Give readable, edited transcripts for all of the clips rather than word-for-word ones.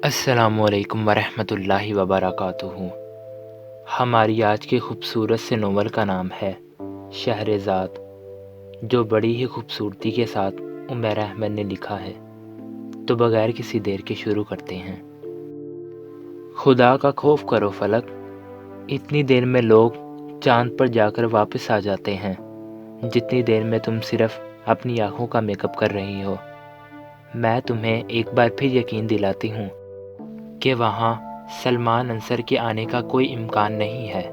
السلام علیکم ورحمۃ اللہ وبرکاتہ۔ ہماری آج کے خوبصورت سے ناول کا نام ہے شہرزاد، جو بڑی ہی خوبصورتی کے ساتھ عمیر احمد نے لکھا ہے۔ تو بغیر کسی دیر کے شروع کرتے ہیں۔ خدا کا خوف کرو فلک، اتنی دیر میں لوگ چاند پر جا کر واپس آ جاتے ہیں جتنی دیر میں تم صرف اپنی آنکھوں کا میک اپ کر رہی ہو۔ میں تمہیں ایک بار پھر یقین دلاتی ہوں کہ وہاں سلمان انصر کے آنے کا کوئی امکان نہیں ہے،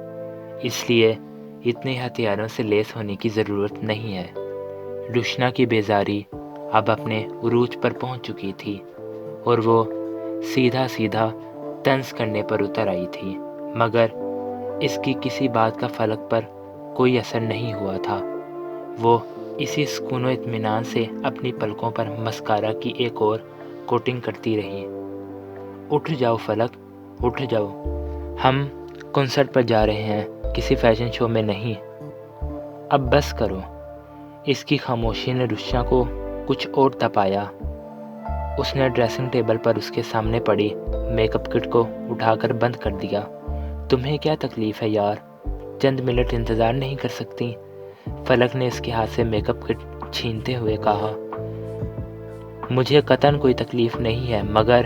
اس لیے اتنے ہتھیاروں سے لیس ہونے کی ضرورت نہیں ہے۔ روشنا کی بیزاری اب اپنے عروج پر پہنچ چکی تھی اور وہ سیدھا سیدھا طنز کرنے پر اتر آئی تھی، مگر اس کی کسی بات کا فلک پر کوئی اثر نہیں ہوا تھا۔ وہ اسی سکون و اطمینان سے اپنی پلکوں پر مسکارا کی ایک اور کوٹنگ کرتی رہی۔ اٹھ جاؤ فلک، اٹھ جاؤ، ہم کنسرٹ پر جا رہے ہیں، کسی فیشن شو میں نہیں۔ اب بس کرو۔ اس کی خاموشی نے روشنا کو کچھ اور تپایا۔ اس نے ڈریسنگ ٹیبل پر اس کے سامنے پڑی میک اپ کٹ کو اٹھا کر بند کر دیا۔ تمہیں کیا تکلیف ہے یار، چند منٹ انتظار نہیں کر سکتی؟ فلک نے اس کے ہاتھ سے میک اپ کٹ چھینتے ہوئے کہا۔ مجھے قطعاً کوئی تکلیف نہیں ہے، مگر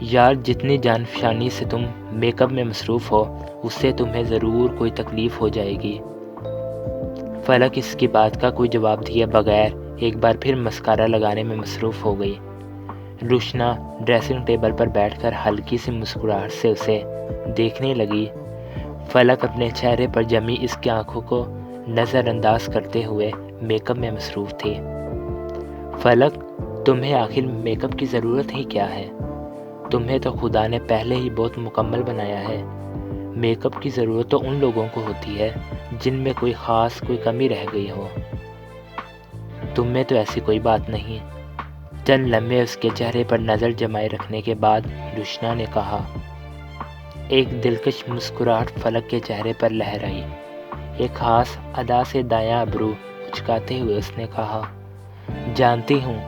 یار جتنی جان فشانی سے تم میک اپ میں مصروف ہو، اس سے تمہیں ضرور کوئی تکلیف ہو جائے گی۔ فلک اس کی بات کا کوئی جواب دیے بغیر ایک بار پھر مسکارا لگانے میں مصروف ہو گئی۔ روشنا ڈریسنگ ٹیبل پر بیٹھ کر ہلکی سی مسکراہٹ سے اسے دیکھنے لگی۔ فلک اپنے چہرے پر جمی اس کی آنکھوں کو نظر انداز کرتے ہوئے میک اپ میں مصروف تھی۔ فلک، تمہیں آخر میک اپ کی ضرورت ہی کیا ہے؟ تمہیں تو خدا نے پہلے ہی بہت مکمل بنایا ہے۔ میک اپ کی ضرورت تو ان لوگوں کو ہوتی ہے جن میں کوئی کمی رہ گئی ہو۔ تم میں تو ایسی کوئی بات نہیں۔ چند لمحے اس کے چہرے پر نظر جمائے رکھنے کے بعد روشنا نے کہا۔ ایک دلکش مسکراہٹ فلک کے چہرے پر لہرائی۔ ایک خاص ادا سے دایاں ابرو اچکاتے ہوئے اس نے کہا، جانتی ہوں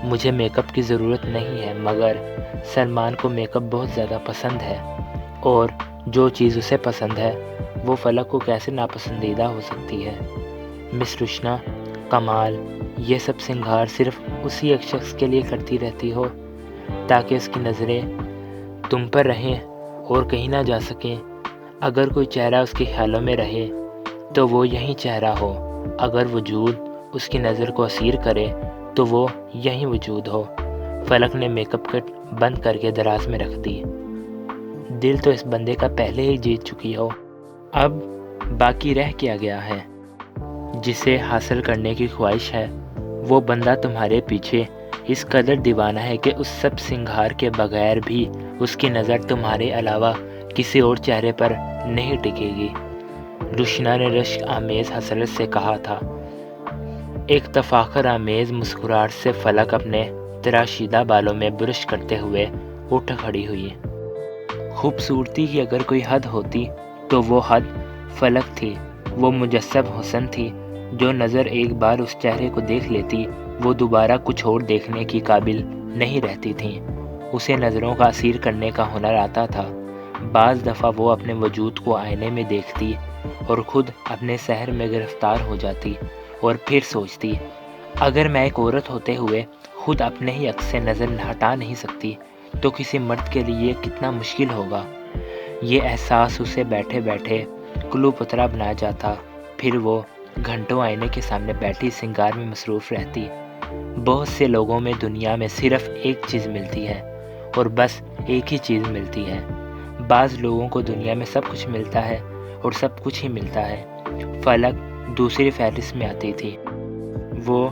مجھے میک اپ کی ضرورت نہیں ہے، مگر سلمان کو میک اپ بہت زیادہ پسند ہے، اور جو چیز اسے پسند ہے وہ فلک کو کیسے ناپسندیدہ ہو سکتی ہے؟ مس روشنا، کمال، یہ سب سنگھار صرف اسی ایک شخص کے لیے کرتی رہتی ہو تاکہ اس کی نظریں تم پر رہیں اور کہیں نہ جا سکیں۔ اگر کوئی چہرہ اس کے خیالوں میں رہے تو وہ یہی چہرہ ہو، اگر وجود اس کی نظر کو اسیر کرے تو وہ یہی وجود ہو۔ فلک نے میک اپ کٹ بند کر کے دراز میں رکھ دی۔ دل تو اس بندے کا پہلے ہی جیت چکی ہو، اب باقی رہ کیا گیا ہے؟ جسے حاصل کرنے کی خواہش ہے وہ بندہ تمہارے پیچھے اس قدر دیوانہ ہے کہ اس سب سنگھار کے بغیر بھی اس کی نظر تمہارے علاوہ کسی اور چہرے پر نہیں ٹکے گی۔ روشنا نے رشک آمیز حسرت سے کہا تھا۔ ایک تفاخر آمیز مسکراہٹ سے فلک اپنے تراشیدہ بالوں میں برش کرتے ہوئے اٹھ کھڑی ہوئی۔ خوبصورتی کی اگر کوئی حد ہوتی تو وہ حد فلک تھی۔ وہ مجسم حسن تھی، جو نظر ایک بار اس چہرے کو دیکھ لیتی وہ دوبارہ کچھ اور دیکھنے کی قابل نہیں رہتی تھی۔ اسے نظروں کا اسیر کرنے کا ہنر آتا تھا۔ بعض دفعہ وہ اپنے وجود کو آئینے میں دیکھتی اور خود اپنے سحر میں گرفتار ہو جاتی اور پھر سوچتی، اگر میں ایک عورت ہوتے ہوئے خود اپنے ہی عکس سے نظر ہٹا نہیں سکتی تو کسی مرد کے لیے کتنا مشکل ہوگا۔ یہ احساس اسے بیٹھے بیٹھے کلو پترا بنا جاتا۔ پھر وہ گھنٹوں آئینے کے سامنے بیٹھی سنگار میں مصروف رہتی۔ بہت سے لوگوں میں دنیا میں صرف ایک چیز ملتی ہے، اور بس ایک ہی چیز ملتی ہے۔ بعض لوگوں کو دنیا میں سب کچھ ملتا ہے اور سب کچھ ہی ملتا ہے۔ فلک دوسری فہرست میں آتی تھی۔ وہ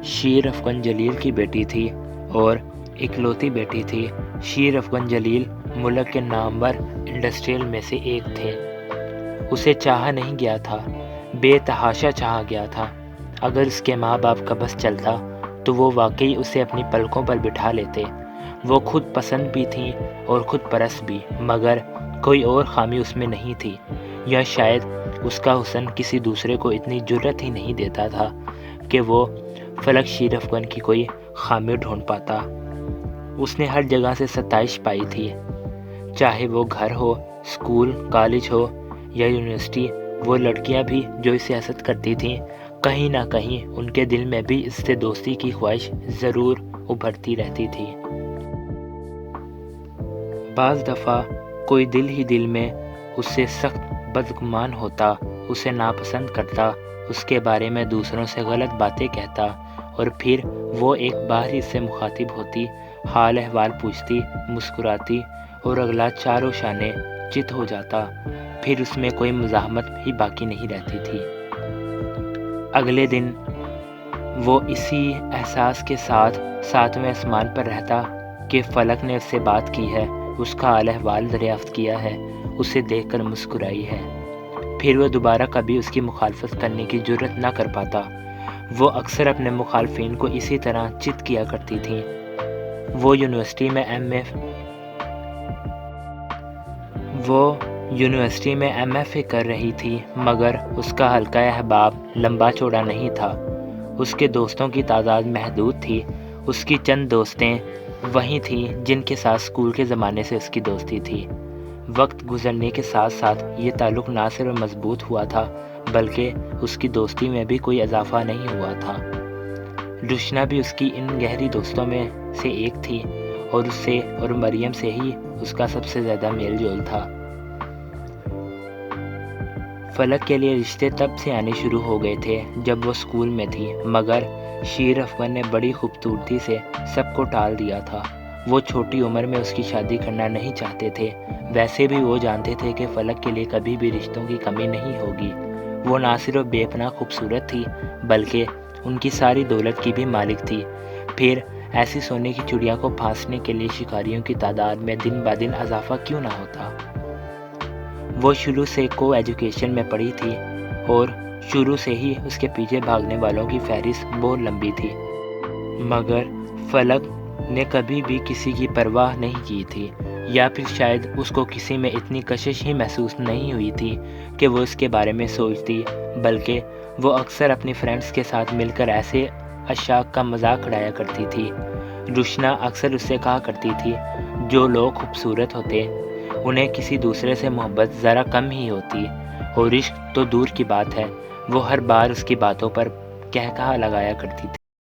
شیر افغان جلیل کی بیٹی تھی اور اکلوتی بیٹی تھی۔ شیر افغان جلیل ملک کے نامور انڈسٹریل میں سے ایک تھے۔ اسے چاہا نہیں گیا تھا، بے تحاشا چاہا گیا تھا۔ اگر اس کے ماں باپ کا بس چلتا تو وہ واقعی اسے اپنی پلکوں پر بٹھا لیتے۔ وہ خود پسند بھی تھی اور خود پرست بھی، مگر کوئی اور خامی اس میں نہیں تھی، یا شاید اس کا حسن کسی دوسرے کو اتنی جرأت ہی نہیں دیتا تھا کہ وہ فلک شیر افغان کی کوئی خامی ڈھونڈ پاتا۔ اس نے ہر جگہ سے ستائش پائی تھی، چاہے وہ گھر ہو، اسکول، کالج ہو یا یونیورسٹی۔ وہ لڑکیاں بھی جو اسے حسد کرتی تھیں، کہیں نہ کہیں ان کے دل میں بھی اس سے دوستی کی خواہش ضرور ابھرتی رہتی تھی۔ بعض دفعہ کوئی دل ہی دل میں اس سے سخت بدگمان ہوتا، اسے ناپسند کرتا، اس کے بارے میں دوسروں سے غلط باتیں کہتا، اور پھر وہ ایک بار ہی اس سے مخاطب ہوتی، حال احوال پوچھتی، مسکراتی، اور اگلا چاروں شانے چت ہو جاتا، پھر اس میں کوئی مزاحمت ہی باقی نہیں رہتی تھی۔ اگلے دن وہ اسی احساس کے ساتھ ساتویں آسمان پر رہتا کہ فلک نے اس سے بات کی ہے، اس کا حال احوال دریافت کیا ہے، اسے دیکھ کر مسکرائی ہے۔ پھر وہ دوبارہ کبھی اس کی مخالفت کرنے کی جرأت نہ کر پاتا۔ وہ اکثر اپنے مخالفین کو اسی طرح چت کیا کرتی تھیں۔ وہ یونیورسٹی میں ایم ایف اے کر رہی تھی، مگر اس کا حلقہ احباب لمبا چوڑا نہیں تھا۔ اس کے دوستوں کی تعداد محدود تھی۔ اس کی چند دوستیں وہی تھیں جن کے ساتھ اسکول کے زمانے سے اس کی دوستی تھی۔ وقت گزرنے کے ساتھ ساتھ یہ تعلق نہ صرف مضبوط ہوا تھا بلکہ اس کی دوستی میں بھی کوئی اضافہ نہیں ہوا تھا۔ روشنا بھی اس کی ان گہری دوستوں میں سے ایک تھی، اور اس سے اور مریم سے ہی اس کا سب سے زیادہ میل جول تھا۔ فلک کے لیے رشتے تب سے آنے شروع ہو گئے تھے جب وہ اسکول میں تھی، مگر شیر افغان نے بڑی خوبصورتی سے سب کو ٹال دیا تھا۔ وہ چھوٹی عمر میں اس کی شادی کرنا نہیں چاہتے تھے۔ ویسے بھی وہ جانتے تھے کہ فلک کے لیے کبھی بھی رشتوں کی کمی نہیں ہوگی۔ وہ نہ صرف بے پناہ خوبصورت تھی بلکہ ان کی ساری دولت کی بھی مالک تھی۔ پھر ایسی سونے کی چڑیا کو پھانسنے کے لیے شکاریوں کی تعداد میں دن بہ دن اضافہ کیوں نہ ہوتا۔ وہ شروع سے کو ایجوکیشن میں پڑھی تھی اور شروع سے ہی اس کے پیچھے بھاگنے والوں کی فہرست بہت لمبی تھی، مگر فلک نے کبھی بھی کسی کی پرواہ نہیں کی تھی، یا پھر شاید اس کو کسی میں اتنی کشش ہی محسوس نہیں ہوئی تھی کہ وہ اس کے بارے میں سوچتی، بلکہ وہ اکثر اپنی فرینڈز کے ساتھ مل کر ایسے اشاک کا مذاق اڑایا کرتی تھی۔ روشنا اکثر اس سے کہا کرتی تھی، جو لوگ خوبصورت ہوتے انہیں کسی دوسرے سے محبت ذرا کم ہی ہوتی، اور عشق تو دور کی بات ہے۔ وہ ہر بار اس کی باتوں پر کہکہا لگایا کرتی تھی۔